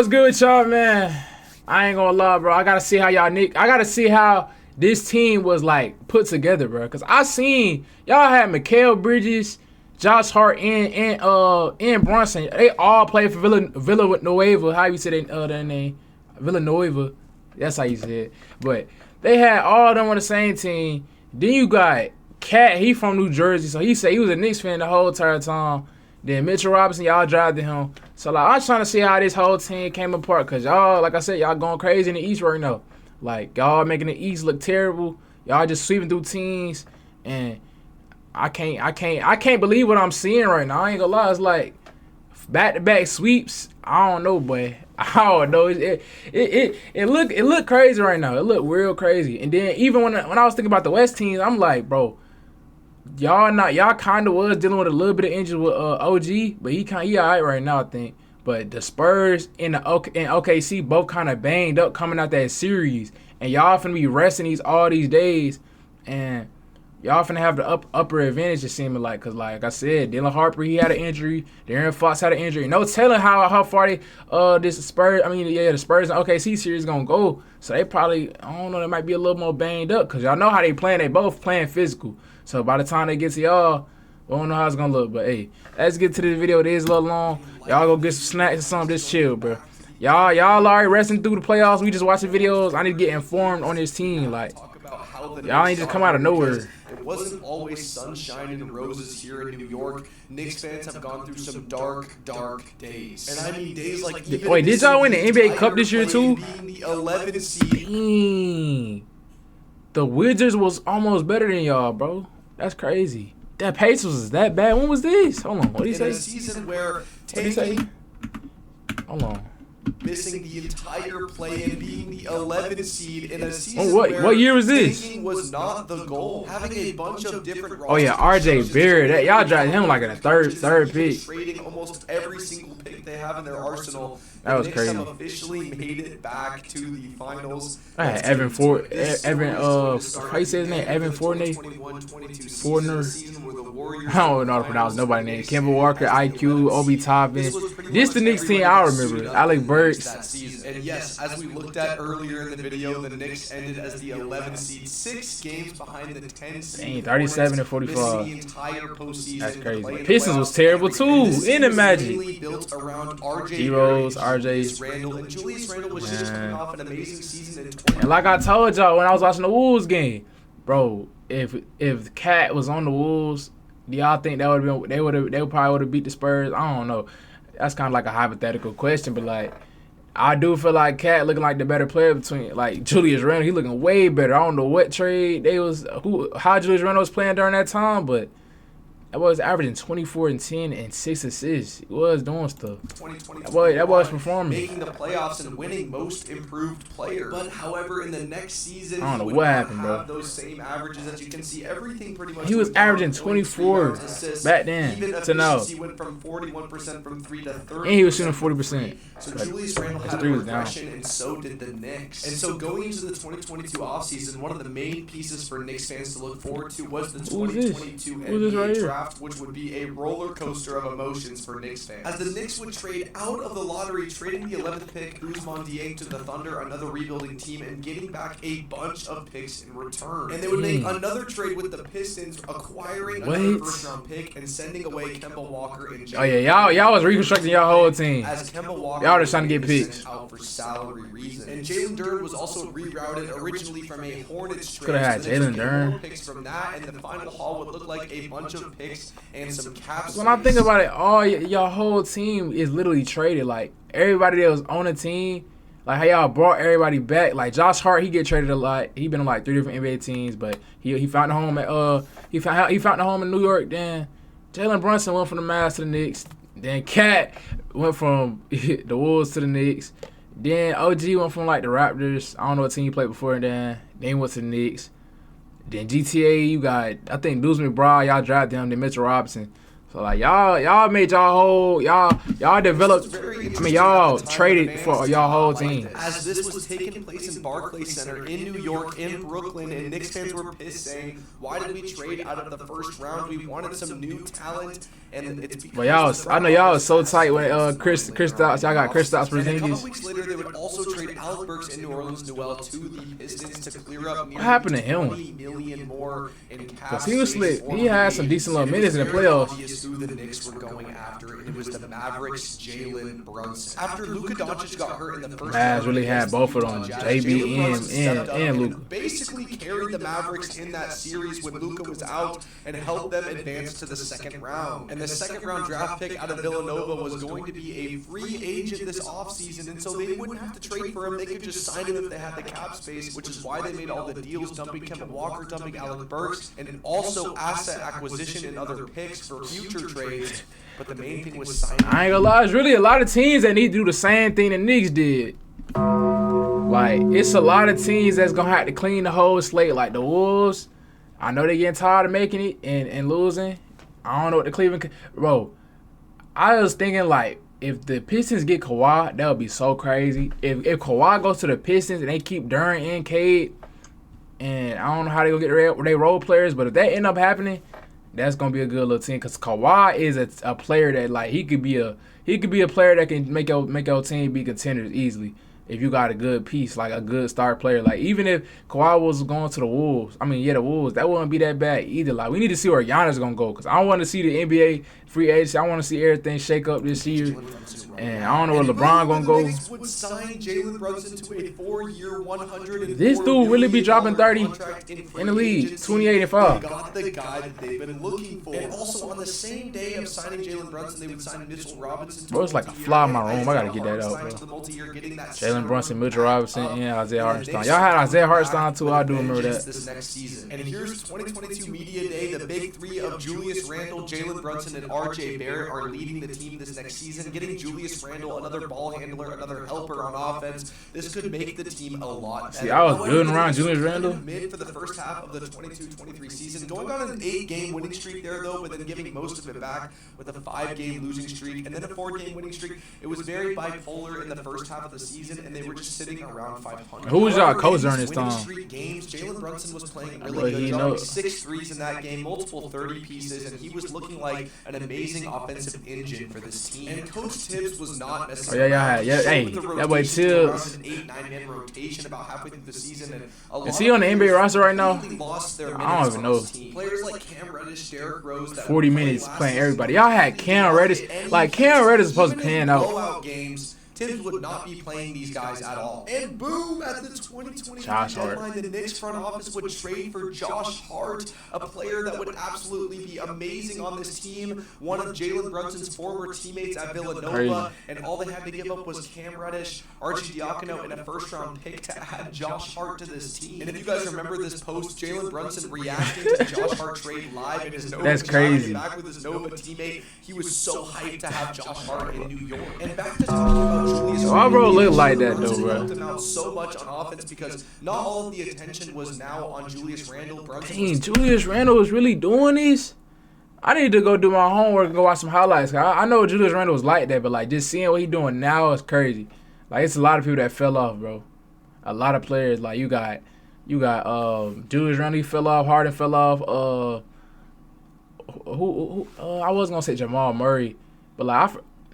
good with y'all, man? I ain't gonna lie, bro. I gotta see how I gotta see how this team was like put together, bro. Cause I seen y'all had Mikal Bridges, Josh Hart, and Brunson. They all played for Villanueva. How you say their name? Villanueva. That's how you say it. But they had all of them on the same team. Then you got Cat. He from New Jersey, so he said he was a Knicks fan the whole entire time. Then Mitchell Robinson, y'all drafted him. So, like, I was trying to see how this whole team came apart. Because y'all, like I said, y'all going crazy in the East right now. Like, y'all making the East look terrible. Y'all just sweeping through teams. And I can't believe what I'm seeing right now. I ain't gonna lie. It's like back-to-back sweeps. I don't know, boy. I don't know. It looked crazy right now. It looked real crazy. And then even when I was thinking about the West teams, I'm like, bro, y'all kind of was dealing with a little bit of injury with OG, but he all right right now, I think. But the Spurs and OKC both kind of banged up coming out that series, and y'all finna be resting all these days, and y'all finna have the upper advantage, it seeming like, cause like I said, Dylan Harper, he had an injury, De'Aaron Fox had an injury. No telling how far the Spurs and OKC series gonna go. So they probably, I don't know, they might be a little more banged up, cause y'all know how they playing. They both playing physical. So by the time they get to y'all, we don't know how it's gonna look. But hey, let's get to this video. It is a little long. Y'all go get some snacks or something. Just chill, bro. Y'all already resting through the playoffs. We just watching videos. I need to get informed on this team. Like, y'all ain't just come out of nowhere. It wasn't always sunshine and roses here in New York. Knicks fans have gone through some dark days. And I mean days like even wait, did y'all win the NBA Cup this year too? Being the 11th seed. Dang. The Wizards was almost better than y'all, bro. That's crazy. That Pacers was that bad. When was this? Hold on. What did he say? In a season where what did he say? Hold on. Missing the entire play and being the 11th seed in a season what year was this? Tanking was not the goal. Having a bunch of different Oh yeah, RJ Barrett. Y'all drafted him like in the third pick. Trading almost every single pick they have in their arsenal. That was crazy. The Knicks have officially made it back to the finals. I had how you say his name? Evan Fournier? I don't know how to pronounce nobody's name. Kemba Walker, IQ, Obi Toppin. This the Knicks team I remember. Alec Burks. And yes, as we looked at earlier in the video, the Knicks ended as the 11th seed, 6 games behind the 10 seed. 37 and 45. The entire postseason. That's crazy. Pistons was terrible too. In the Magic. Built around D-Rose, RJ. Randle, and Julius Randle was just coming off an amazing season in 20. And like I told y'all when I was watching the Wolves game, bro, if Cat was on the Wolves, do y'all think that would have been they probably would have beat the Spurs? I don't know. That's kind of like a hypothetical question, but like I do feel like Cat looking like the better player between like Julius Randle. He looking way better. I don't know what trade how Julius Randle was playing during that time, but that was averaging 24 and 10 and 6 assists. He was doing stuff. That was performing. Making the playoffs and winning most improved player. But however, in the next season, I don't know what happened, bro. Those same averages as you can see, everything pretty much. He was averaging 24 back then. Even to now. He went from 41% from 3 to 30%. And he was shooting 40%. So Julius Randle had a regression, and so did the Knicks. And so going into the 2022 offseason, one of the main pieces for Knicks fans to look forward to was the 2022 NBA draft, which would be a roller coaster of emotions for Knicks fans. As the Knicks would trade out of the lottery, trading the 11th pick, Ousmane Dieng, to the Thunder, another rebuilding team, and getting back a bunch of picks in return. And they would make another trade with the Pistons, acquiring another first-round pick and sending away Kemba Walker and Oh yeah, y'all was reconstructing y'all whole team. As Kemba Walker y'all just trying to get picks out for salary reasons. And Jalen Duren was also rerouted originally from a Hornets trade. Could have had Jalen Duren. Picks from that, and the final haul would look like a bunch of picks and some caps. When I think about it, all y'all whole team is literally traded. Like everybody that was on the team, like how y'all brought everybody back. Like Josh Hart, he get traded a lot. He been on like 3 different NBA teams, but he found a home at he found a home in New York. Then Jalen Brunson went from the Mavs to the Knicks. Then Cat went from the Wolves to the Knicks. Then OG went from like the Raptors. I don't know what team he played before. And then he went to the Knicks. Then GTA, you got, I think Deuce McBride, y'all drafted him. Then Mitchell Robinson. So like y'all made y'all developed. I mean y'all traded for y'all whole team. As this was taking place in Barclays Center in New York, in Brooklyn, and Knicks fans were pissed, saying, "Why did we trade out of the first round? We wanted some new talent." And it's because I know y'all was so tight when Chris Stotts, y'all got Chris Stotts and a Porzingis. couple weeks later, they would also trade Alec Burks and New Orleans Noel to the Pistons to clear up nearly What happened to him? $20 million more in cap Cause he was space slick. for He had free some decent little agents. minutes in the It was very playoffs. obvious who the Knicks were going after, and it was the Mavericks' Jalen Brunson. After Luka Doncic got hurt in the first round, Mavs really had both of them, JB and Luka. Basically carried the Mavericks in that series when Luka was out and helped them advance to the second round. And the second round draft pick out of Villanova was going to be a free agent this offseason, and so they wouldn't have to trade for him. They could just sign him if they had the cap space, which is why they made all the deals, dumping Kevin Walker, dumping Alec Burks, and also asset acquisition and other picks for future trades. But the main thing was signing. I ain't gonna lie, it's really a lot of teams that need to do the same thing the Knicks did. Like, it's a lot of teams that's gonna have to clean the whole slate. Like the Wolves, I know they getting tired of making it and losing. I don't know what the Cleveland, bro. I was thinking like, if the Pistons get Kawhi, that would be so crazy. If Kawhi goes to the Pistons and they keep Duran and Cade, and I don't know how they gonna get their role players, but if that end up happening, that's gonna be a good little team. Cause Kawhi is a player that like he could be a player that can make your team be contenders easily. If you got a good piece, like a good star player, like even if Kawhi was going to the Wolves, the Wolves, that wouldn't be that bad either. Like we need to see where Giannis gonna go, cause I want to see the NBA free agency. I want to see everything shake up this year, and I don't know where LeBron gonna go. The Knicks would sign Jalen Brunson to a 4-year, $104 This dude really be dropping 30 contract in the league, 28 and 5. They got the guy that they've been looking for. And also on the same day of signing Jalen Brunson, they would sign Mitchell Robinson. Bro, it's like a fly in my room. I gotta get that out, bro. Jalen Brunson, Mitchell Robinson, and Isaiah Hartenstein. Y'all had Isaiah Hartenstein too. I do remember that. This next season. And here's 2022 Media Day. The big three of Julius Randle, Jalen Brunson, and R.J. Barrett are leading the team this next season. Getting Julius Randle, another ball handler, another helper on offense. This could make the team a lot better. See, I was building around Julius Randle. Mid for the first half of the 22-23 season. Going on an 8-game winning streak there, though, but then giving most of it back with a 5-game losing streak and then a 4-game winning streak. It was very bipolar in the first half of the season, and they were just sitting around 500. Who was y'all coach during this time? Games, Jalen Brunson was playing really good, dropping 6 threes in that game, multiple 30 pieces, and he was looking like an amazing offensive engine for this team. And Coach Tibbs was not necessarily hey, that boy Tibbs. An 8-9-man rotation about halfway through the season, and is he on the NBA roster right now? I don't even know. Players like Cam Reddish, Derrick Rose, 40 minutes playing everybody. Y'all had Cam Reddish. Like Cam Reddish is supposed to pan out. Blowout games. Tibbs would not be playing these guys at all. And boom, at the 2023 deadline, the Knicks front office would trade for Josh Hart, a player that would absolutely be amazing on this team, one of Jalen Brunson's former teammates at Villanova, and all they had to give up was Cam Reddish, Arcidiacono, and a first-round pick to add Josh Hart to this team. And if you guys remember this post, Jalen Brunson reacting to the Josh Hart trade live in his Nova. That's crazy. Back with his Nova teammate, he was so hyped to have Josh Hart in New York. And back to talking about why bro look like that though, bro? Helped him out so much on offense because not all of the attention was now on Julius Randle. Dang, Julius Randle was really doing this? I need to go do my homework and go watch some highlights. I know Julius Randle was like that, but like just seeing what he doing now is crazy. Like it's a lot of people that fell off, bro. A lot of players. Like you got Julius Randle, he fell off. Harden fell off. I wasn't gonna say Jamal Murray, but like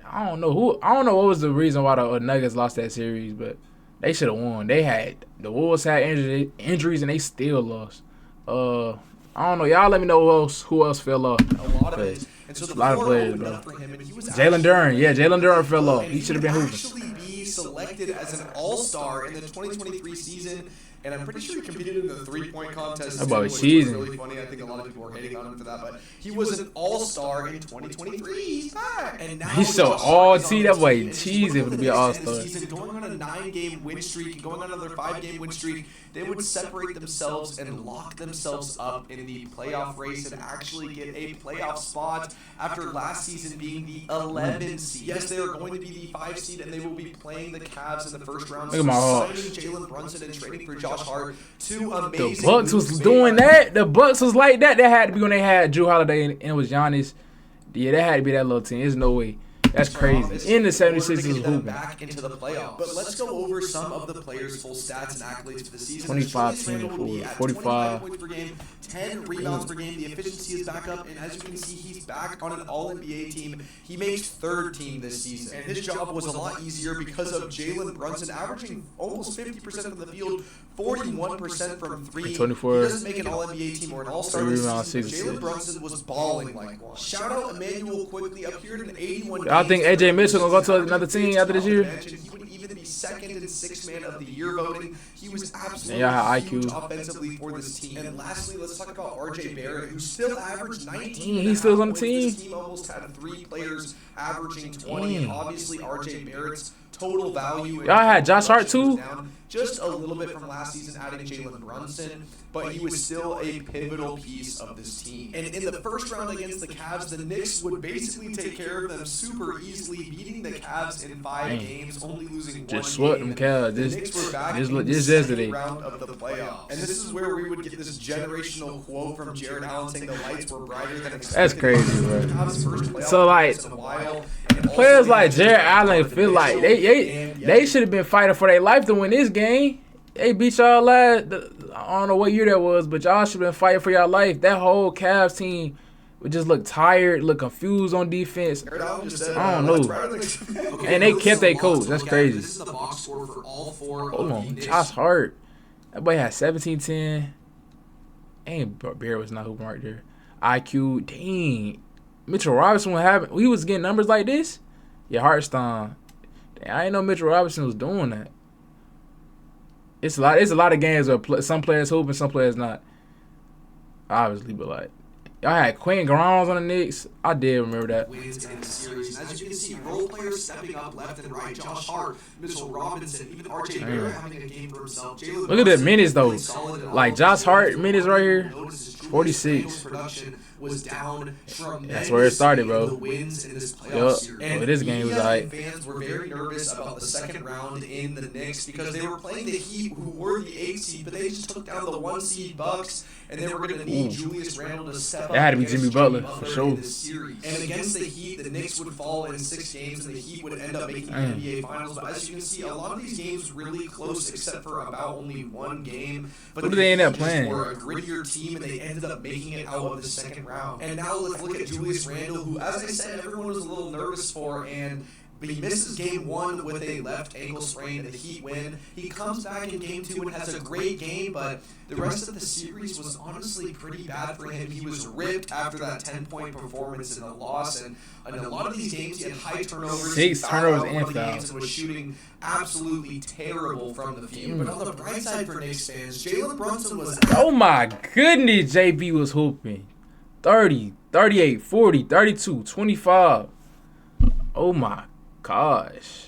I don't know what was the reason why the Nuggets lost that series, but they should have won. The Wolves had injuries and they still lost. I don't know. Y'all let me know who else fell off. A lot of it. And so a lot of players, bro. Jalen Duren. Yeah, Jalen Duren fell off. He should have been hooping. Actually be selected as an all-star in the 2023 season. And I'm pretty sure he competed in the three-point contest, which was really funny. I think a lot of people were hating on him for that, but he was an all-star in 2023. He's back, and now he's so all-T. That boy cheesy to be an all-star. Going on a 9-game win streak and going on another 5-game win streak, they would separate themselves and lock themselves up in the playoff race and actually get a playoff spot after last season being the 11 seed. Yes, they are going to be the 5 seed, and they will be playing the Cavs in the first round. Look at my Hawks. Signing Jalen Brunson and trading for Josh Hart, two amazing. The Bucks was doing that. The Bucks was like that. That had to be when they had Drew Holiday and it was Giannis. Yeah, that had to be that little team. There's no way. That's crazy. In the 76ers is hooping. Back into the playoffs. But let's go over some of the players' full stats and accolades for the season. 25, 10, 45 points per game, 10 rebounds per game. The efficiency is back up, and as you can see, he's back on an All-NBA team. He makes third team this season, and his job was a lot easier because of Jalen Brunson averaging almost 50% from the field, 41% from three. 24. He doesn't make an All-NBA team or an All-Star this season. Jalen Brunson was balling like one. Shout out Emmanuel quickly up here to an 81. I think AJ Mitchell gonna go to another team after this year. He would even be second in sixth man of the year voting. He was absolutely huge offensively for this team. And lastly, let's talk about RJ Barrett, who still averaged 19. He's still on the team. This team almost had 3 players averaging 20, and obviously RJ Barrett's total value. Y'all had Josh Hart too. Just a little bit from last season, adding Jalen Brunson, but he was still a pivotal piece of this team. And in the first round against the Cavs, the Knicks would basically take care of them super easily, beating the Cavs in 5 games, only losing 1 just swept them Cavs. The Knicks were back this in the yesterday. round of the playoffs. And this is where we would get this generational quote from Jared Allen saying the lights were brighter than expected. That's crazy, bro. So like, players like Jared Allen feel like they should have been fighting for their life to win this game. They beat y'all last. I don't know what year that was, but y'all should have been fighting for y'all life. That whole Cavs team would just look tired, look confused on defense. I don't know. And they kept their coach. That's crazy. This is the box score for all 4 Hold on, Josh Hart. That boy had 17-10. And Bear was not hooping right there. IQ, dang. Mitchell Robinson, what happened? He was getting numbers like this? Yeah, Hartstein. Dang, I didn't know Mitchell Robinson was doing that. It's a lot of games where some players hoop and some players not. Obviously, but like, y'all had Quentin Grimes on the Knicks. I did remember that. Wins in the series. And as you can see, role players stepping up left and right. Josh Hart, Mitchell Robinson, even RJ Barrett having a game for himself. Look at the minutes though. Like Josh Hart minutes right here, 46. Production was down tremendous. That's where it started, bro. The wins in this playoff series. And this game was like. Fans were very nervous about the second round in the Knicks because they were playing the Heat, who were the 8th seed, but they just took down the 1 seed Bucks, and they were going to need Julius Randle to step up. That had to be Jimmy Butler for sure. And against the Heat, the Knicks would fall in 6 games, and the Heat would end up making the NBA Finals. But as you can see, a lot of these games really close, except for about only 1 game. But who did they end up playing? They were a grittier team, and they ended up making it out of the second round. And now let's look at Julius Randle, who, as I said, everyone was a little nervous for, but he misses game 1 with a left ankle sprain. The Heat win. He comes back in game 2 and has a great game, but the rest of the series was honestly pretty bad for him. He was ripped after that 10-point performance in the loss, and in a lot of these games he had high turnovers. 6 turnovers and fouls. And was shooting absolutely terrible from the field. But on the bright side for Knicks fans, Jalen Brunson was. Oh my goodness, JB was hooping. 30, 38, 40, 32, 25. Oh my gosh.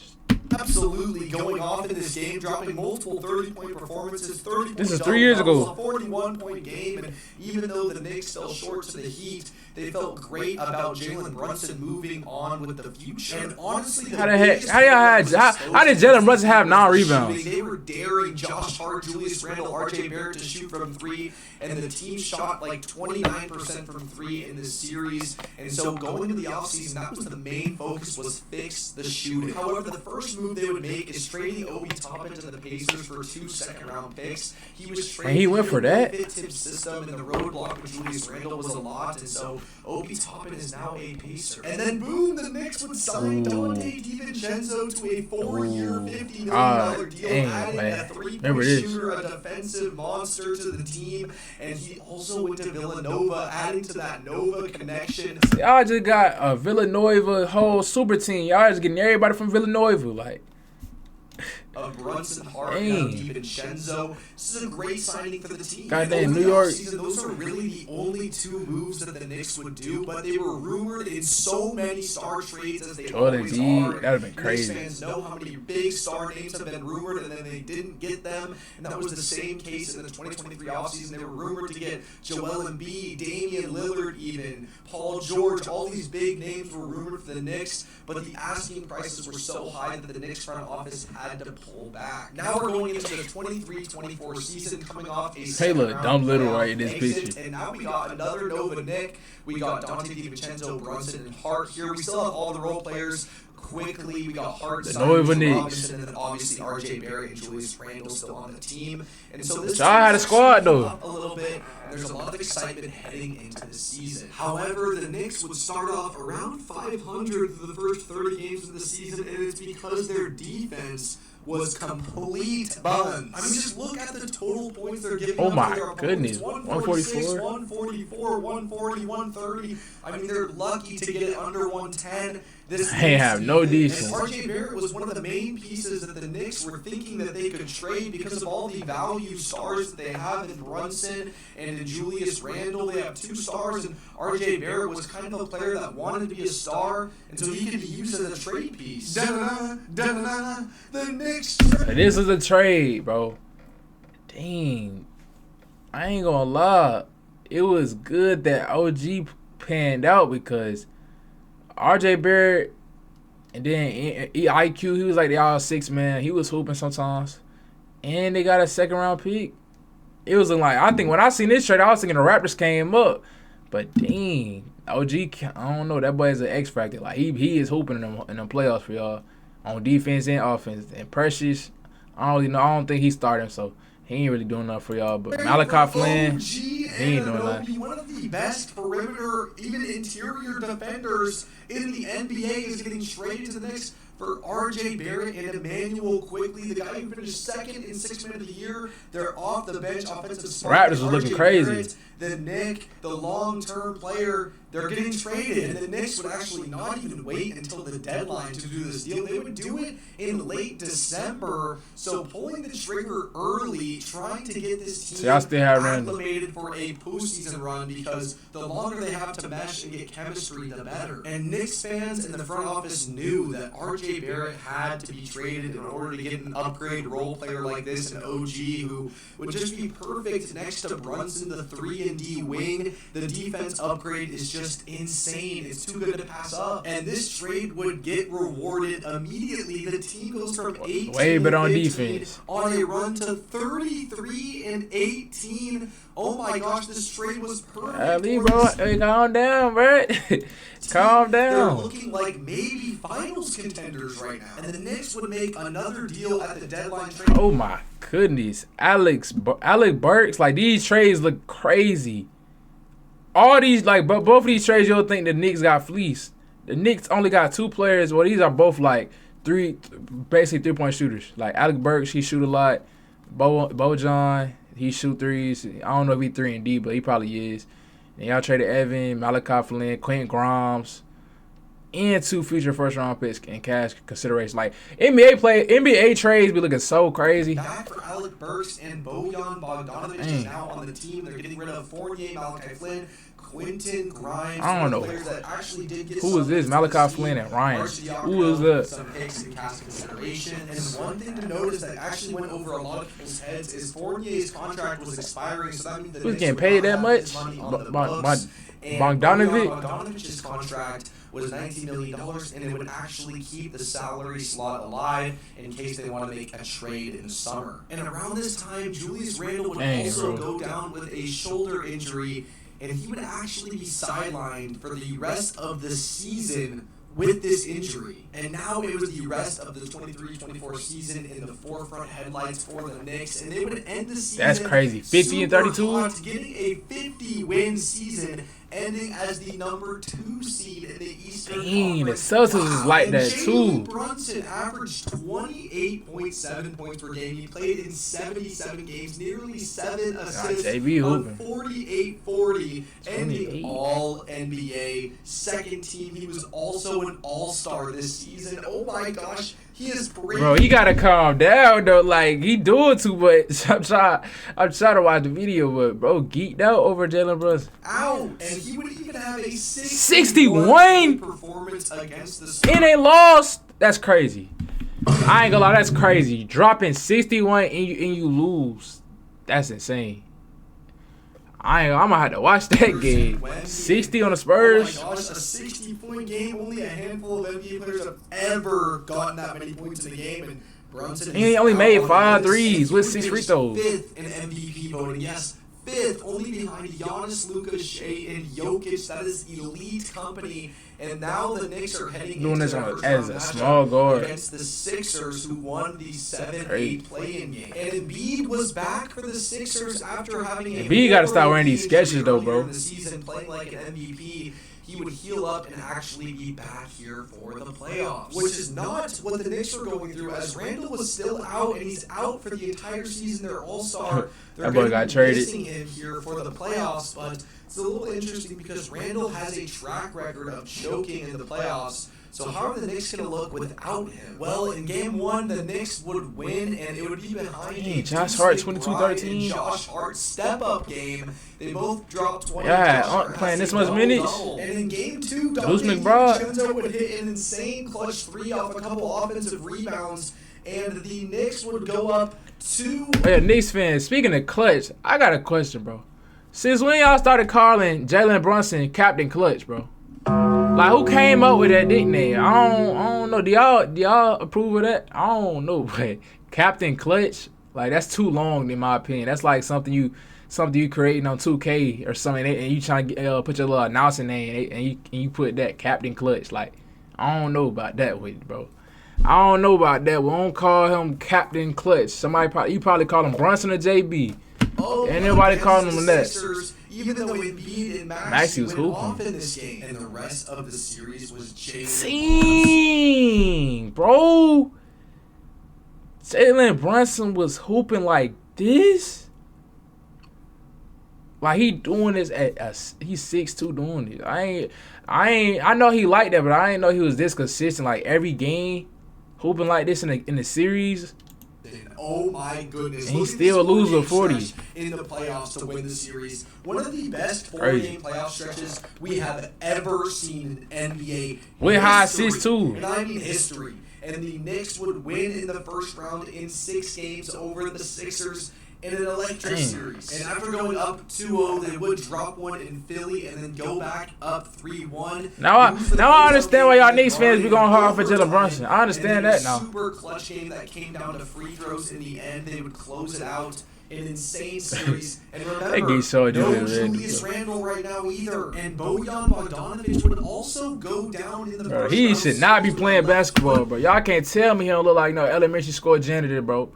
Absolutely going off in this game, dropping multiple 30-point performances. This is 3 years ago. A 41-point game, and even though the Knicks fell short to the Heat, they felt great about Jalen Brunson moving on with the future. And honestly, how did Jalen Brunson have 9 rebounds? They were daring Josh Hart, Julius Randle, RJ Barrett to shoot from 3, and the team shot like 29% from 3 in this series. And so going into the offseason, that was the main focus, was fix the shooting. However, the first move they would make is trading Obi Toppin to the Pacers for 2 second-round picks. He was traded. And he went for that. His system, and the roadblock with Julius Randle was a lot, and so Obi Toppin is now a Pacer. And then boom, the Knicks would sign Dante DiVincenzo to a 4-year, $50 million deal, adding a 3-point shooter, a defensive monster to the team, and he also went to Villanova, adding to that Nova connection. Y'all just got a Villanova whole super team. Y'all just getting everybody from Villanova, like. Of Brunson, Hart, and DiVincenzo. This is a great signing for the team. Goddamn, New York. Those are really the only 2 moves that the Knicks would do, but they were rumored in so many star trades as they always are. That would have been crazy. Knicks fans know how many big star names have been rumored, and then they didn't get them. And that was the same case in the 2023 offseason. They were rumored to get Joel Embiid, Damian Lillard, even Paul George. All these big names were rumored for the Knicks, but the asking prices were so high that the Knicks front office had to pull pull back. Now we're going into the 23-24 season, coming off a Hey, look, dumb little right in this exit, picture. and now we got another Nova Nick. We got Dante DiVincenzo, Brunson, and Hart here. We still have all the role players. Quickly, we got Hart, Robinson, and then obviously RJ Barrett and Julius Randle still on the team. And so this y'all had a squad though. A little bit. There's a lot of excitement heading into the season. However, the Knicks would start off around 500 for the first 30 games of the season, and it's because their defense was complete buns. I mean, just look at the total points they're giving Oh up my to their goodness, opponents. 144, 144, 140, 130. I mean, they're lucky to get it under 110. This They have no defense. And RJ Barrett was one of the main pieces that the Knicks were thinking that they could trade because of all the value stars that they have in Brunson and in Julius Randle. They have 2 stars, and RJ Barrett was kind of a player that wanted to be a star, and so he could be used as a trade piece. Da-da-da, da-da-da, the Knicks. This is a trade, bro. Dang. I ain't gonna lie. It was good that OG panned out because RJ Barrett and then IQ, he was like the all 6 man. He was hooping sometimes. And they got a 2nd round pick. It was like, I think when I seen this trade, I was thinking the Raptors came up. But dang, OG, I don't know. That boy is an X factor. Like he is hooping in the playoffs for y'all on defense and offense. And Precious, I don't really know. I don't think he's starting, so he ain't really doing nothing for y'all. But Malachi Flynn, he ain't doing nothing. One of the best perimeter, even interior defenders in the NBA is getting traded to the Knicks for RJ Barrett and Emmanuel Quickly, the guy who finished 2nd in 6 Man of the Year. They're off the bench offensive spark. Raptors was looking crazy. Barrett, the Knick, the long-term player, they're getting traded, and the Knicks would actually not even wait until the deadline to do this deal. They would do it in late December. So pulling the trigger early, trying to get this team acclimated for a postseason run, because the longer they have to mesh and get chemistry, the better. And Knicks fans in the front office knew that RJ Barrett had to be traded in order to get an upgrade role player like this, an OG who would just be perfect next to Brunson, the 3-and-D wing. The defense upgrade is just insane. It's too good to pass up. And this trade would get rewarded immediately. The team goes from 18 way better on 15 defense on a run to 33-18. Oh my gosh, this trade was perfect. Bro, hey, calm down, bro. Calm down. They're looking like maybe finals contenders right now. And the Knicks would make another deal at the deadline trade. Oh my goodness. Alec Burks, like these trades look crazy. All these, like, but both of these trades, you'll think the Knicks got fleeced. The Knicks only got 2 players. Well, these are both like basically 3-point shooters. Like Alec Burks, he shoot a lot. Bojan, he shoot threes. I don't know if he 3-and-D, but he probably is. And y'all traded Evan, Malachi Flynn, Quentin Grimes, and 2 future first-round picks in cash consideration. Like NBA trades be looking so crazy. Back for Alec Burks and Bojan Bogdanovic is now on the team. They're getting rid of Fournier, Malachi Flynn, Quentin Grimes. I don't know. That actually did get who is this? Malachi Flynn and Ryan. Who is that? Some picks in cash consideration. And one thing to notice that actually went over a lot of people's heads is Fournier's contract was expiring, so that means that who's getting paid that much? Bogdanovic's contract was $19 million, and it would actually keep the salary slot alive in case they want to make a trade in the summer. And around this time, Julius Randle would also go down with a shoulder injury, and he would actually be sidelined for the rest of the season with this injury. And now it was the rest of the 23-24 season in the forefront headlights for the Knicks, and they would end the season. That's crazy. 50 and 32? Hot, getting a 50-win season, ending as the number 2 seed in the Eastern Conference. The Celtics is like that too. Brunson averaged 28.7 points per game. He played in 77 games, nearly 7 assists on 48-40, ending All-NBA, 2nd team. He was also an All-Star this season. Oh my gosh. He is great. Bro, he gotta calm down though. Like he doing too much. I'm trying to watch the video, but bro, geeked out over Jalen Brunson. Ow! And he would even have a 61 performance against the Spurs. And they lost. That's crazy. I ain't gonna lie, that's crazy. Dropping 61 and you lose. That's insane. I'm gonna have to watch that game. 60 on the Spurs. Oh my gosh, a 60-point game. Only a handful of NBA players have ever gotten that many points in a game. And Brunson And he only made 5 threes threes with 6 free throws. 5th in MVP voting. Yes, 5th, only behind Giannis, Luka, Shea, and Jokic. That is elite company. And now the Knicks are heading doing into this their on first as round a small matchup guard against the Sixers, who won the 7-8 play-in game. And Embiid was back for the Sixers after having a Embiid got to start wearing these sketches though, bro. in the season, playing like an MVP. He would heal up and actually be back here for the playoffs, which is not what the Knicks were going through, as Randall was still out, and he's out for the entire season. Their all-star. That boy got traded. Missing him here for the playoffs, but it's a little interesting because Randall has a track record of choking in the playoffs. So how are the Knicks going to look without him? Well, in Game 1, the Knicks would win, and it would be behind a Josh Hart 22-13. Josh Hart step-up game. They both dropped 20. Yeah, playing this much minutes. And in Game 2, Bruce McBride DiVincenzo would hit an insane clutch 3 off a couple offensive rebounds, and the Knicks would go up 2. Hey, Knicks fans, speaking of clutch, I got a question, bro. Since when y'all started calling Jalen Brunson Captain Clutch, bro? Like, who came up with that nickname? I don't know. Do y'all approve of that? I don't know, but Captain Clutch, like, that's too long in my opinion. That's like something you creating on 2K or something, and you trying to put your little announcing name, and you put that Captain Clutch. Like, I don't know about that with it, bro. I don't know about that. We don't call him Captain Clutch. You probably call him Brunson or JB. Oh, and nobody calling him that. Even though Embiid and Maxey was went hooping off in this game, and the rest of the series was Jalen bro. Jalen Brunson was hooping like this. Like, he doing this he's 6'2" doing this. I know he liked that, but I didn't know he was this consistent. Like, every game, hooping like this in the series. Oh my goodness. And he still lose with 40 in the playoffs to win the series. One of the best 4-game playoff stretches we have ever seen in NBA with high 6'2". And I mean history. And the Knicks would win in the first round in 6 games over the Sixers in an electric series. And after going up 2-0, they would drop one in Philly and then go back up 3-1. Now I understand why y'all Knicks fans be going hard for Jalen Brunson. I understand that now. Super clutch game that came down to free throws in the end. They would close it out. An insane series. And remember, no Julius Randle right now either. And Bojan Bogdanovic would also go down in the first He round. should not be playing basketball, bro. Y'all can't tell me he don't look like no elementary school janitor, bro.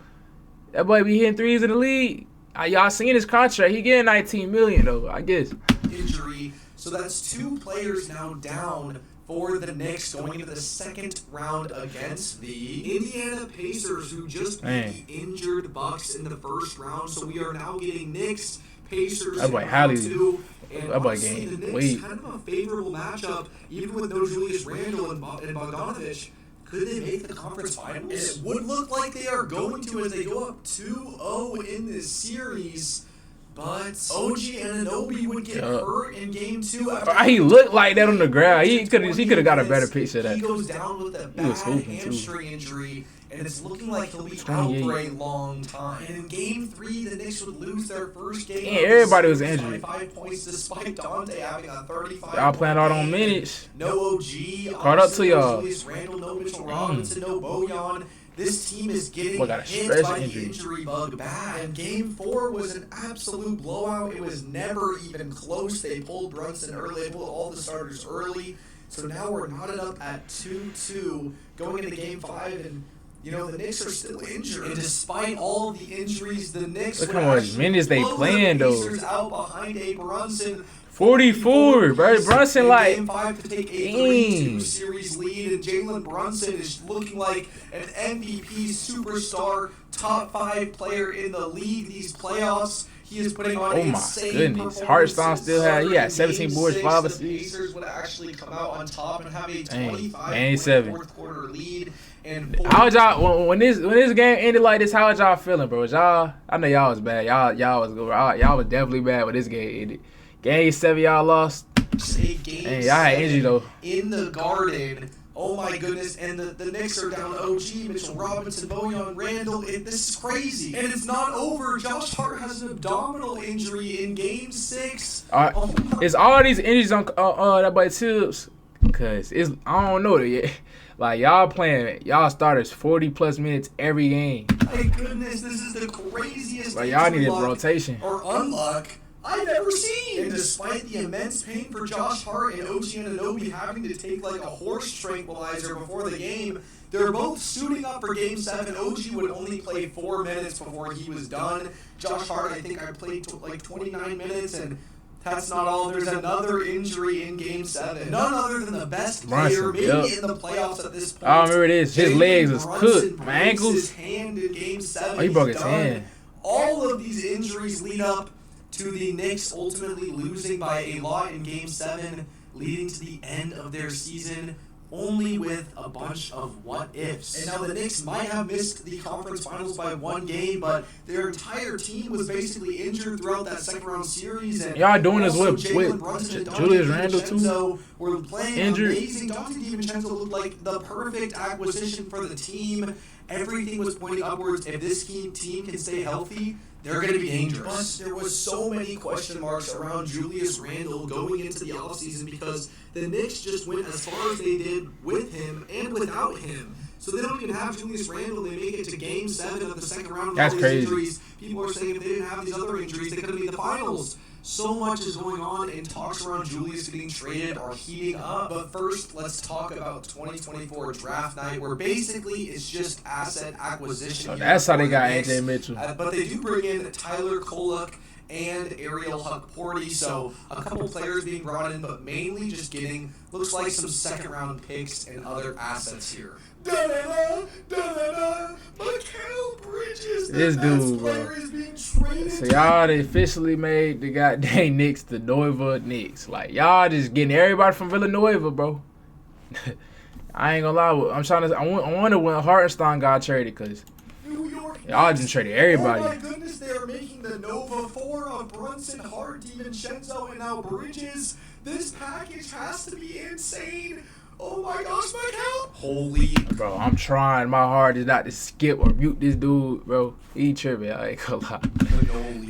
That boy be hitting threes in the league. Y'all seen his contract. He getting $19 million, though, I guess. Injury. So that's 2 players now down for the Knicks going into the second round against the Indiana Pacers, who just beat the injured Bucks in the first round. So we are now getting Knicks, Pacers, that boy Hallie. That boy game. The Knicks, kind of a favorable matchup, even with no Julius Randle and Bogdanovic. Could they make the conference finals? It would look like they are going to as they go up 2-0 in this series. But OG Anunoby would get hurt in Game 2. He looked like that on the ground. He could have got a better picture of that. He goes down with a bad hamstring injury, and it's looking like he'll be out for a long time. And in Game 3, the Knicks would lose their first game. And everybody was injured. 25 points despite Dante having a 35. Y'all playing out on minutes. No OG. Caught up to y'all. Julius Randle, no Mitchell Robinson, no Bojan. This team is getting hit by the injury bug bad. And Game 4 was an absolute blowout. It was never even close. They pulled Brunson early. They pulled all the starters early. So now we're knotted up at 2-2 going into Game 5. And, you know, the Knicks are still injured. And despite all the injuries, the Knicks look how much minutes they playing, though. Pacers out behind a Brunson. 44, bro. Brunson like Game 5 to take a 3-2 series lead, and Jalen Brunson is looking like an MVP superstar, top 5 player in the league these playoffs. He is putting on insane performances. Hartstein still had 17 boards, 5 assists. The Pacers would actually come out on top and have a 25 fourth quarter lead. And how y'all when this game ended like this? How was y'all feeling, bro? I know y'all was bad. Y'all was good. Y'all was definitely bad when this game ended. Game 7, y'all lost. Y'all had injury though. In the Garden. Oh my goodness. And the Knicks are down OG, Mitchell Robinson, Bojan, Randle. This is crazy. And it's not over. Josh Hart has an abdominal injury in Game 6. Is all these injuries on that boy Tibbs? Cause I don't know yet. Like, y'all starters 40+ minutes every game. My goodness, this is the craziest Like, y'all needed luck rotation. or unluck I've ever seen. And despite the immense pain for Josh Hart and OG Anunoby having to take like a horse tranquilizer before the game, they're both suiting up for Game 7. OG would only play 4 minutes before he was done. Josh Hart, I think I played like 29 minutes, and that's not all. There's another injury in Game 7. None other than the best player, maybe in the playoffs at this point. I remember this. His legs was cooked. My ankles. His hand in Game 7. Oh, he broke his hand. All of these injuries lead up to the Knicks ultimately losing by a lot in Game 7, leading to the end of their season only with a bunch of what-ifs. And now the Knicks might have missed the conference finals by 1 game, but their entire team was basically injured throughout that second-round series. And y'all doing this with Julius Randle, too? Were playing injured. Amazing. Dante DiVincenzo looked like the perfect acquisition for the team. Everything was pointing upwards. If this team can stay healthy, they're going to be dangerous. But there was so many question marks around Julius Randle going into the offseason because the Knicks just went as far as they did with him and without him. So they don't even have Julius Randle. They make it to Game 7 of the second round. That's crazy. Injuries. People are saying if they didn't have these other injuries, they could have made the finals. So much is going on, and talks around Julius getting traded are heating up. But first, let's talk about 2024 draft night, where basically it's just asset acquisition. So that's how they got AJ Mitchell. But they do bring in Tyler Kolek and Ariel Hukporty, so a couple players being brought in, but mainly just getting, looks like some second-round picks and other assets here. Mikal Bridges, this dude, bro. So y'all officially made the goddamn Knicks the Nova Knicks. Like, y'all just getting everybody from Villanova, bro. I ain't gonna lie. I wonder when Hartenstein got traded, because y'all just traded everybody. Oh my goodness, they are making the Nova 4 of Brunson, Hart, DiVincenzo, and now Bridges. This package has to be insane. Oh my gosh, Mikal! Holy. Bro, I'm trying my hardest not to skip or mute this dude, bro. He tripping. I ain't gonna lie.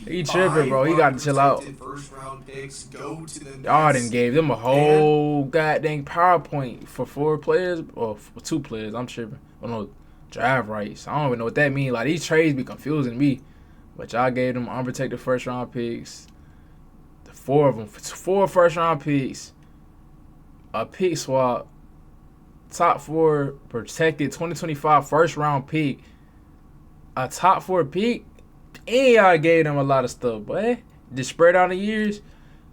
He tripping, bro. He got to chill out. First-round picks go to the y'all done gave them a whole goddamn PowerPoint for 4 players, or for 2 players. I'm tripping. I don't know. Drive rights. I don't even know what that means. Like, these trades be confusing me. But y'all gave them unprotected first-round picks. The 4 of them. 4 first-round picks. A pick swap. Top 4 protected 2025 first-round pick. A top 4 pick. And y'all gave them a lot of stuff, boy. Just spread out the years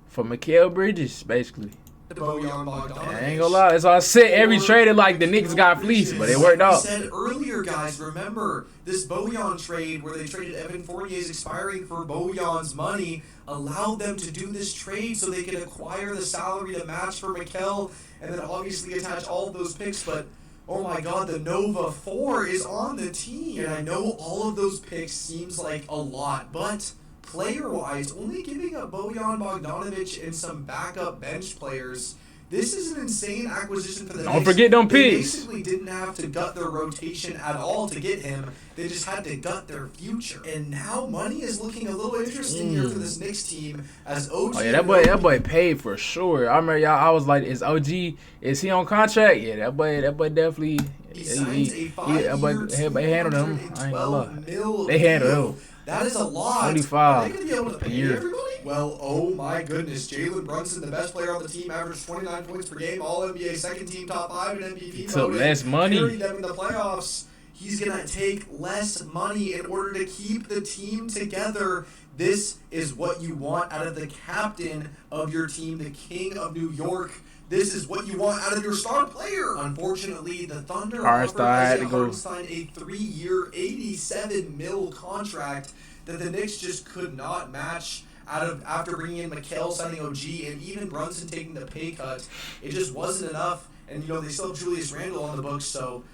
for Mikal Bridges, basically. I ain't gonna lie, that's all I said. Every trade, like the Knicks got fleeced, but it worked out. I said earlier, guys, remember this Bojan trade where they traded Evan Fournier's expiring for Bojan's money allowed them to do this trade so they could acquire the salary to match for Mikal and then obviously attach all of those picks. But oh my God, the Nova 4 is on the team, and I know all of those picks seems like a lot, but player-wise, only giving up Bojan Bogdanovic and some backup bench players. This is an insane acquisition for the Knicks. Don't forget them picks. They basically didn't have to gut their rotation at all to get him. They just had to gut their future. And now money is looking a little interesting here for this Knicks team as OG. Oh yeah, that boy paid for sure. I remember y'all. I was like, is he on contract? Yeah, that boy definitely. He signs a 5-year, they handled him. I ain't gonna lie. They handled him. That is a lot. 25 Are they going to be able to pay everybody? Well, oh my goodness. Jalen Brunson, the best player on the team, averaged 29 points per game, All-NBA, second team, top 5 in MVP. He took less money. Carried them in the playoffs. He's going to take less money in order to keep the team together. This is what you want out of the captain of your team, the king of New York. This is what you want out of your star player. Unfortunately, the Thunder offered Isaiah Hartenstein a 3-year, $87 million contract that the Knicks just could not match after bringing in Mikal, signing OG, and even Brunson taking the pay cut. It just wasn't enough. And, they still have Julius Randle on the books, so,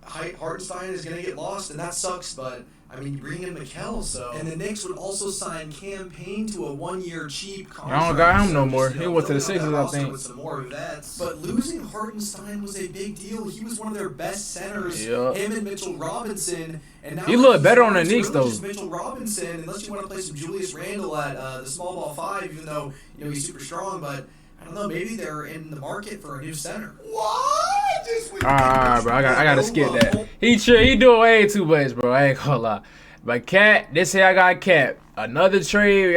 Hartenstein is going to get lost, and that sucks, but you bring in Mikal, so. And the Knicks would also sign Cam Payne to a 1-year cheap contract. I don't got him no more. He went to the Sixers, I think. With some more vets. But losing Hartenstein was a big deal. He was one of their best centers. Yep. Him and Mitchell Robinson. And now he looked better on the Knicks, though. Just Mitchell Robinson, unless you want to play some Julius Randle at the small ball 5, even though he's super strong, but I don't know, maybe they're in the market for a new center. What? Alright, bro. I gotta skip that. He doing way too much, bro. I ain't gonna lie. But Cat, this here I got Cat. Another trade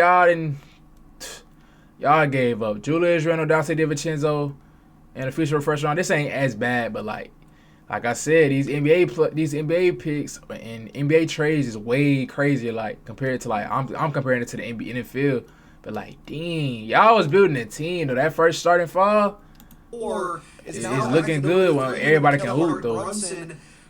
y'all gave up. Julius Randle, Dante DiVincenzo, and a future first round. This ain't as bad, but like I said, these NBA picks and NBA trades is way crazier. Like compared to like I'm comparing it to the NFL. But like, dang, y'all was building a team though. That first starting five, it's looking good when everybody can hoop though.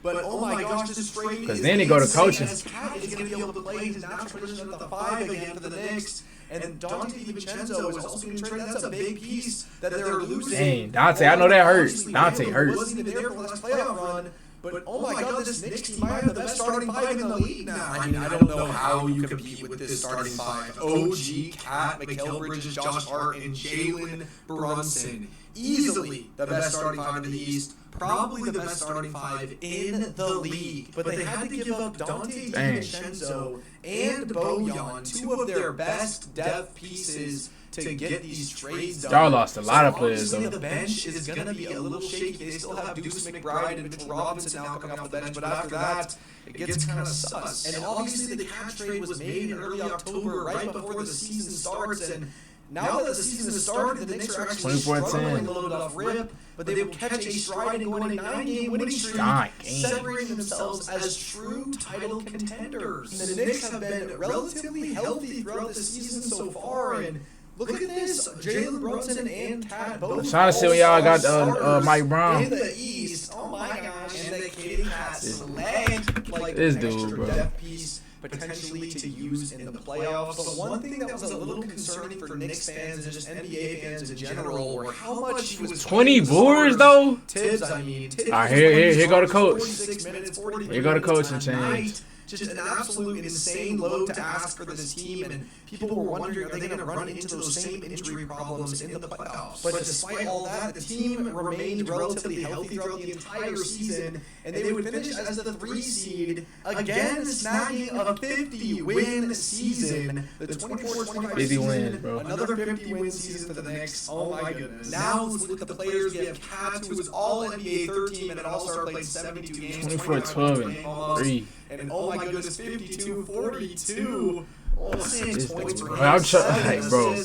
But oh my gosh, this trade because then they go to coaching. Cat is going to be able to play his natural position at the 5 again for the Knicks. And Dante DiVincenzo is also being traded. That's a big piece that they're losing. Dang, Dante, I know that hurts. Dante hurts. Wasn't even there for the last playoff run. But oh my god, this Knicks team might have the best starting 5 in the league now. I mean, I don't know how you compete with this starting 5. OG, Cat, Mikal Bridges, Josh Hart, and Jalen Brunson. Easily the best starting 5 in the East. Probably the best starting 5 in the league. But they had to give up Dante DiVincenzo and Bojan, 2 of their best depth pieces, to get these trades done. Y'all lost a lot of players, though. The bench is going to be a little shaky. They still have Deuce McBride and Mitchell Robinson now coming off the bench, but after that, it gets kind of sus. And obviously, the Cat trade was made in early October, right before the season starts, and now that the season has started, the Knicks are actually struggling a little bit off rip, but they will catch a stride and go on a 9-game winning streak, separating themselves as true title contenders. And the Knicks have been relatively healthy throughout the season so far, and look at this, Jalen Brunson and Cat both. I'm trying to see when y'all got Mike Brown. In the East, oh my gosh, and the Kitty Cat select like this an dude, extra bro. depth piece potentially to use in the playoffs. But one thing that was a little concerning for Knicks fans and just NBA fans in general were how much he was 20 boards though. Tibbs, I mean, Tibbs. All right, here go the coach. 46 minutes, 40 Here go the minutes coaching a night. change. Just an absolute insane load to ask for this team, and people were wondering, are they going to run into those same injury problems in the playoffs? But despite all that, the team remained relatively healthy throughout the entire season, and they would finish as the 3 seed, again snagging a 50-win season. The 24-25 50 wins, bro. Another 50-win season for the Knicks. Oh my goodness. Now let's look at the players. We have Cat, who was all-NBA third team and an all-star, played 72 games. 24-12 and 3. And oh my goodness, 52-42. Oh, 6 points per game. I'm trying, bro.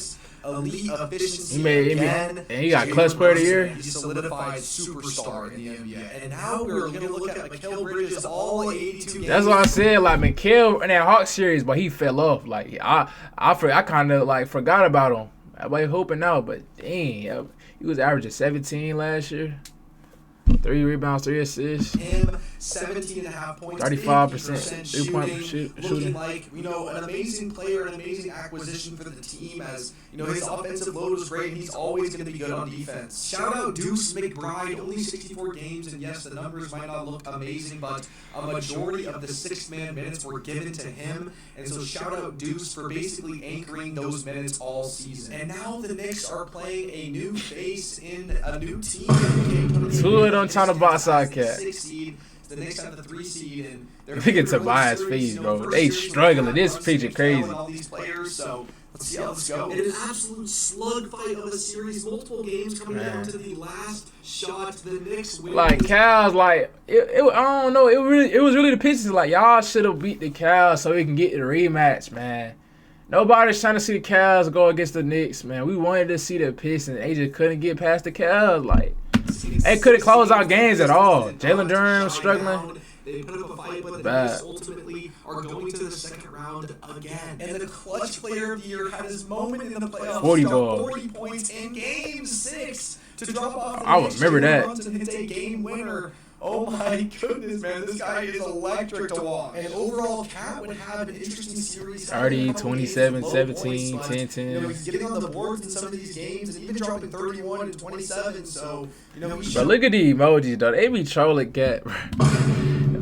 Elite efficiency He made, again. and he got clutch player of the year. He solidified superstar in the NBA. And now we're going to look at Mikal Bridges, all 82 games. That's what I said. Like Mikal in that Hawks series, but he fell off. Like I kind of like forgot about him. I was hoping out, but dang, he was averaging 17 last year. 3 rebounds, 3 assists. Him, 17.5 points, 35% 3-point shooting. Looking like, an amazing player, an amazing acquisition for the team, as, his offensive load is great, and he's always going to be good on defense. Shout out Deuce McBride, only 64 games, and yes, the numbers might not look amazing, but a majority of the 6-man minutes were given to him, and so shout out Deuce for basically anchoring those minutes all season. And now the Knicks are playing a new face in a new team. Two of them trying to box out Cat. The Knicks have the 3 seed, and they're Look at Tobias' face, bro. They struggling. This picture crazy. All these players, so let's see how this goes. It is an absolute slugfight of a series. Multiple games coming down to the last shot. The Knicks win. Like Cavs, like I don't know. It was really the Pistons. Like y'all should have beat the Cavs so we can get the rematch, man. Nobody's trying to see the Cavs go against the Knicks, man. We wanted to see the Pistons. They just couldn't get past the Cavs, like. They couldn't close out games at all. Jalen Durham was struggling. They put up a fight, but the Knicks ultimately are going to the second round again. And the clutch player of the year had his moment in the playoffs. 40 points in Game 6 to drop off. I remember that. And hit a game winner. Oh my goodness, man. This guy is electric to watch. And overall, Cat would have an interesting series. 30, 27, 17, 10, 10. He's getting on the boards in some of these games and even dropping 31 and 27. So, but look at the emojis, though. They be trolling Cat.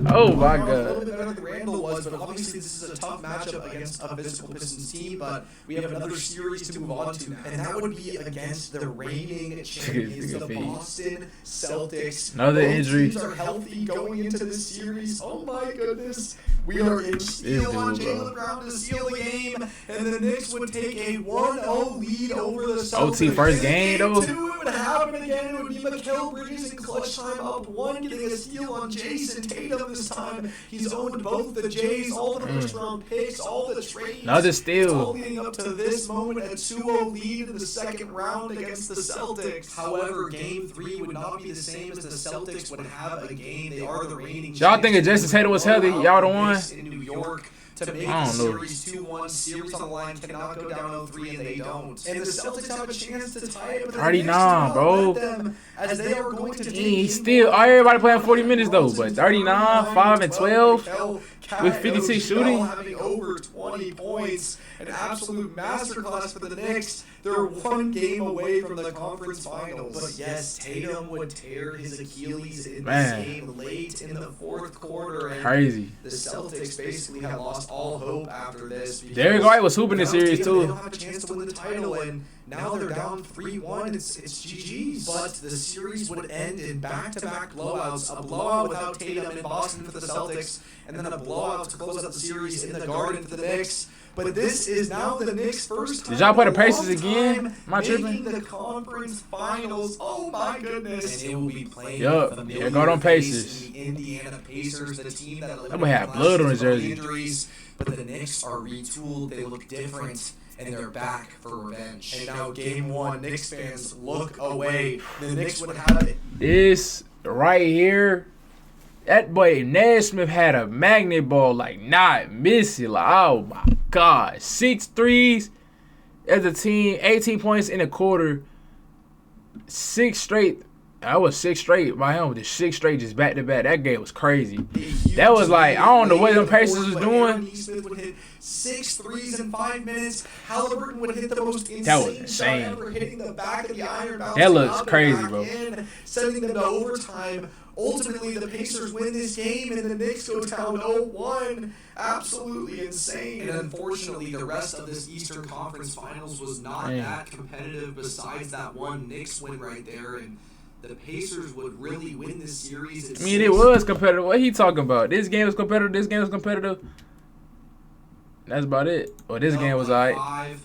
Oh my God. A little bit better than Randall was, but obviously this is a tough matchup against a physical Pistons team. But we have another series to move on to, and that would be against the reigning champions, the Boston Celtics. Another Both injury. Teams are healthy going into this series. Oh my goodness. We are in steal on Jaylen Brown to seal the game, and the Knicks would take a 1-0 lead over the Celtics. OT first game, though. Game 2, it would happen again. It would be Mikal Bridges in clutch time up 1, getting a steal on Jason Tatum this time. He's owned both the Jays, all the first-round picks, all the trades. Another steal. All leading up to this moment, a 2-0 lead in the second round against the Celtics. However, Game 3 would not be the same as the Celtics would have a game. They are the reigning champions. Y'all think if Jason Tatum was healthy, y'all the one? In New York to make the series 2-1, series on the line, cannot go down 0-3, and they don't. And the Celtics have a chance to tie it, but the 39, bro. Them, as they are going to He's still, everybody playing 40 minutes though, but 39, 5 and 12 with 56 shooting. Having over 20 points, an absolute masterclass for the Knicks. They're 1 game away from the conference finals. But yes, Tatum would tear his Achilles in this game late in the fourth quarter. And crazy. The Celtics basically have lost all hope after this. Derrick White was hooping this series too. They don't have a chance to win the title, and now they're down 3-1. It's GG's. But the series would end in back-to-back blowouts. A blowout without Tatum in Boston for the Celtics, and then a blowout to close out the series in the Garden for the Knicks. But this is now the Knicks' first time. Did y'all play the Pacers again? Am I making tripping? the conference finals. Oh my goodness! And it will be playing yeah, go on Pacers. The Indiana Pacers, the team that boy had blood on his jersey. Injuries, but the Knicks are retooled. They look different, and they're back for revenge. And now, Game 1, Knicks fans look away. The Knicks would have it. This right here. That boy Naismith had a magnet ball like not missing. Like, oh my God. 6 threes as a team, 18 points in a quarter. 6 straight. That was 6 straight by him. The 6 straight just back to back. That game was crazy. That was like, I don't know what them Pacers was doing. Smith would hit 6 threes in 5 minutes. Halliburton would hit the most insane shot ever, hitting the back of the iron. That looks crazy, bro. Sending them to overtime. Ultimately, the Pacers win this game, and the Knicks go down 0-1. Absolutely insane. And unfortunately, the rest of this Eastern Conference Finals was not that competitive besides that one Knicks win right there. And the Pacers would really win this series. I mean, it was competitive. What he talking about? This game was competitive. This game was competitive. That's about it. Well, this game was all right.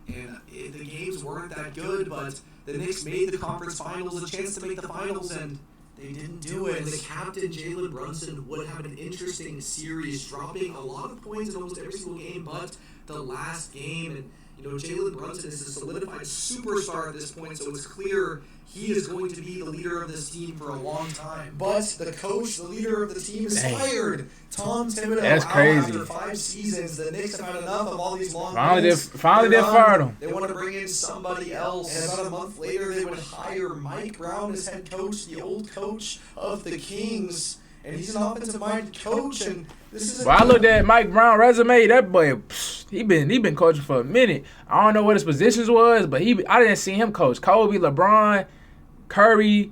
And the games weren't that good, but the Knicks made the conference finals, a chance to make the finals, and they didn't do it. The captain, Jalen Brunson, would have an interesting series, dropping a lot of points in almost every single game, but the last game, and Jalen Brunson is a solidified superstar at this point, so it's clear he is going to be the leader of this team for a long time. But the coach, the leader of the team, is fired. Tom Thibodeau. That's crazy. After 5 seasons, the Knicks have had enough of all these long Finally, they fired him. They want to bring in somebody else. And about a month later, they would hire Mike Brown as head coach, the old coach of the Kings. And he's an offensive-minded coach, and this is. Well, I looked at Mike Brown's resume. That boy, he been coaching for a minute. I don't know what his positions was, but I didn't see him coach Kobe, LeBron, Curry,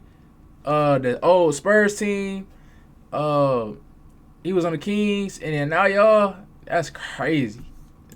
the old Spurs team. He was on the Kings, and then now y'all. That's crazy.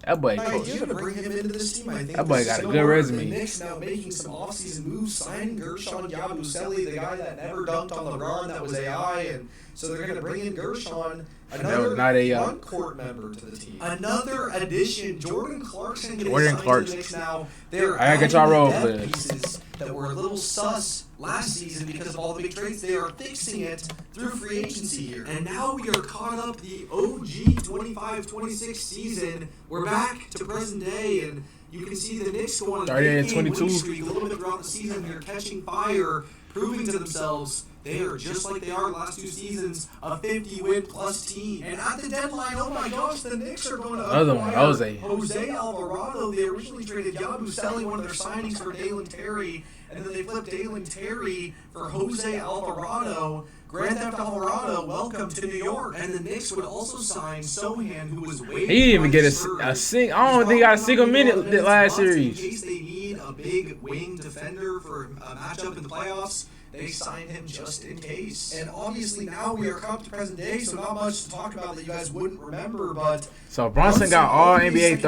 That boy coach. To bring him into this team, I think that boy got a good resume. The Knicks now making some offseason moves, signing Gershon Yabusele, the guy that never dunked on LeBron, that was AI, and so they're going to bring in Gershon, another front-court member to the team. Another addition, Jordan Clarkson getting signed to the Knicks now. They're I gotta get y'all roll for pieces that were a little sus last season because of all the big trades. They are fixing it through free agency here. And now we are caught up the OG 25-26 season. We're back to present day, and you can see the Knicks go on a 22 winning streak a little bit throughout the season here, catching fire, proving to themselves they are just like they are last 2 seasons, a 50-win-plus team. And at the deadline, oh my gosh, the Knicks are going to acquire Jose Alvarado. They originally traded Yabusele, one of their signings, for Dalen Terry, and then they flipped Dalen Terry for Jose Alvarado. Grand Theft Alvarado, welcome to New York. And the Knicks would also sign Sohan, who was waiting. He didn't even get a single. I don't think he got a single minute last series. In case they need a big wing defender for a matchup in the playoffs, they signed him just in case. And obviously now we are come to present day, so not much to talk about that you guys wouldn't remember, but so Brunson got all NBA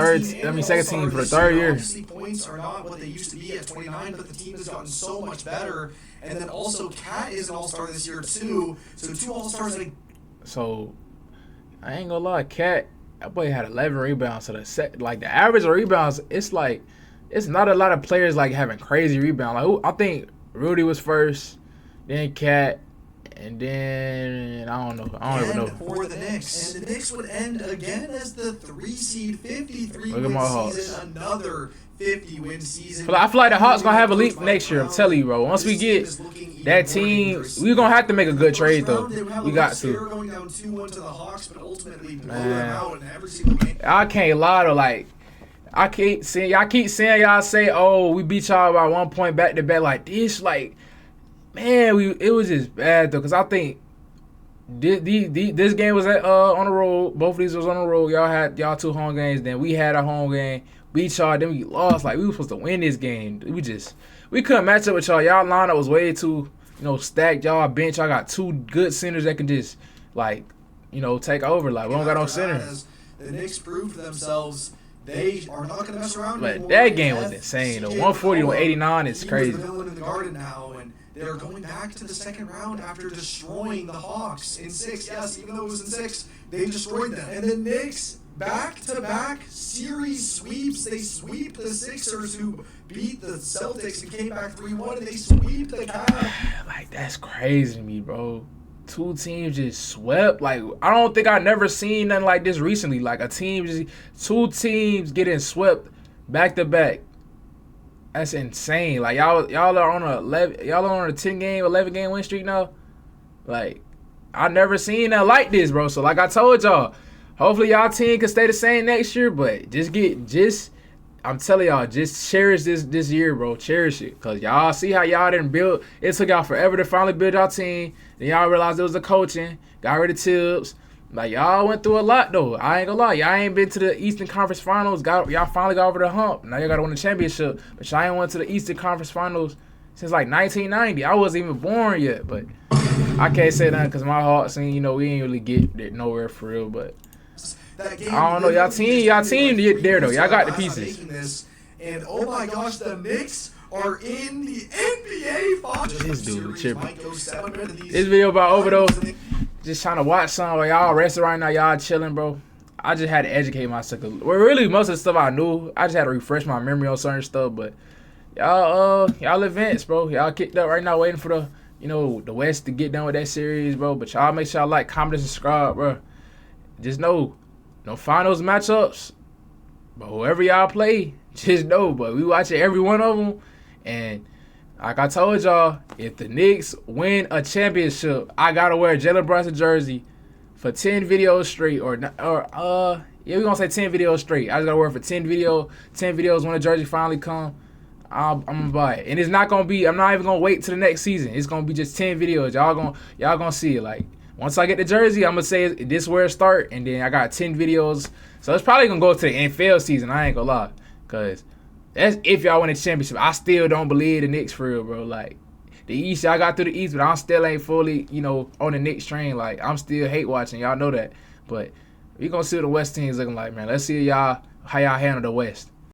second team for the 3rd year. Obviously points are not what they used to be at 29, but the team has gotten so much better. And then also Cat is an all-star this year too. So 2 all-stars. So I ain't gonna lie, Cat. That boy had 11 rebounds. So the average of rebounds, it's like it's not a lot of players like having crazy rebound. Like I think Rudy was first, then Cat, and then I don't know. I don't even know. For the Knicks, and the Knicks would end again as the 3 seed, 53 Look at win my Hawks. season, another 50-win season. I feel like the Hawks gonna have a leap next year. I'm telling you, bro. Once we get that team, we're gonna have to make a good trade though. We got to. Going down 2-1 to the Hawks, but ultimately blow them out in every single game. I can't lie to like. I keep saying y'all say, oh, we beat y'all by 1 point back to back like this. Like, man, it was just bad though, because I think this game was on the road. Both of these was on the road. Y'all had y'all 2 home games. Then we had a home game. Beat y'all. Then we lost. Like we were supposed to win this game. We couldn't match up with y'all. Y'all lineup was way too stacked. Y'all bench. Y'all got 2 good centers that can just like take over. Like we don't got no center. The Knicks proved to themselves. They are not going to mess around but anymore. That game was insane. The 140 to 89 is crazy. The villain in the garden now, and they're going back to the second round after destroying the Hawks in 6. Yes, even though it was in 6, they destroyed them. And the Knicks, back-to-back series sweeps. They sweep the Sixers, who beat the Celtics and came back 3-1, and they sweep the Cavs. Like, that's crazy to me, bro. 2 teams just swept. Like, I don't think I've never seen nothing like this recently. Like, 2 teams getting swept back to back. That's insane. Like, y'all are on a 10-game, 11-game win streak now. Like, I never seen that like this, bro. So, like I told y'all, hopefully y'all team can stay the same next year. But I'm telling y'all, just cherish this year, bro. Cherish it. Because y'all see how y'all didn't build. It took y'all forever to finally build y'all team. Then y'all realized it was the coaching. Got rid of Tibbs. Like, y'all went through a lot, though. I ain't gonna lie. Y'all ain't been to the Eastern Conference Finals. Y'all finally got over the hump. Now y'all got to win the championship. But y'all ain't went to the Eastern Conference Finals since, like, 1990. I wasn't even born yet. But I can't say that because my heart saying, we ain't really get nowhere for real. But I don't know. Y'all team there, though. Y'all got the pieces. And, oh, my gosh, the Knicks are in the NBA Finals. This dude tripping. This video about overdose. Just trying to watch some. While y'all resting right now. Y'all chilling, bro. I just had to educate myself. Well, really, most of the stuff I knew. I just had to refresh my memory on certain stuff. But y'all events, bro. Y'all kicked up right now, waiting for the West to get done with that series, bro. But y'all make sure y'all like, comment, and subscribe, bro. Just know, no finals matchups. But whoever y'all play, just know. But we watching every one of them. And like I told y'all, if the Knicks win a championship, I gotta wear a Jalen Brunson jersey for 10 videos straight, we're gonna say 10 videos straight. I just gotta wear it for 10 videos when the jersey finally come. I'm gonna buy it, and it's not gonna be. I'm not even gonna wait till the next season. It's gonna be just 10 videos. Y'all gonna see it. Like once I get the jersey, I'm gonna say this where it start, and then I got 10 videos. So it's probably gonna go to the NFL season. I ain't gonna lie, cause that's if y'all win a championship. I still don't believe the Knicks for real, bro. Like, the East, y'all got through the East, but I still ain't fully, on the Knicks train. Like, I'm still hate watching. Y'all know that. But we gonna see what the West team's looking like, man. Let's see how y'all handle the West.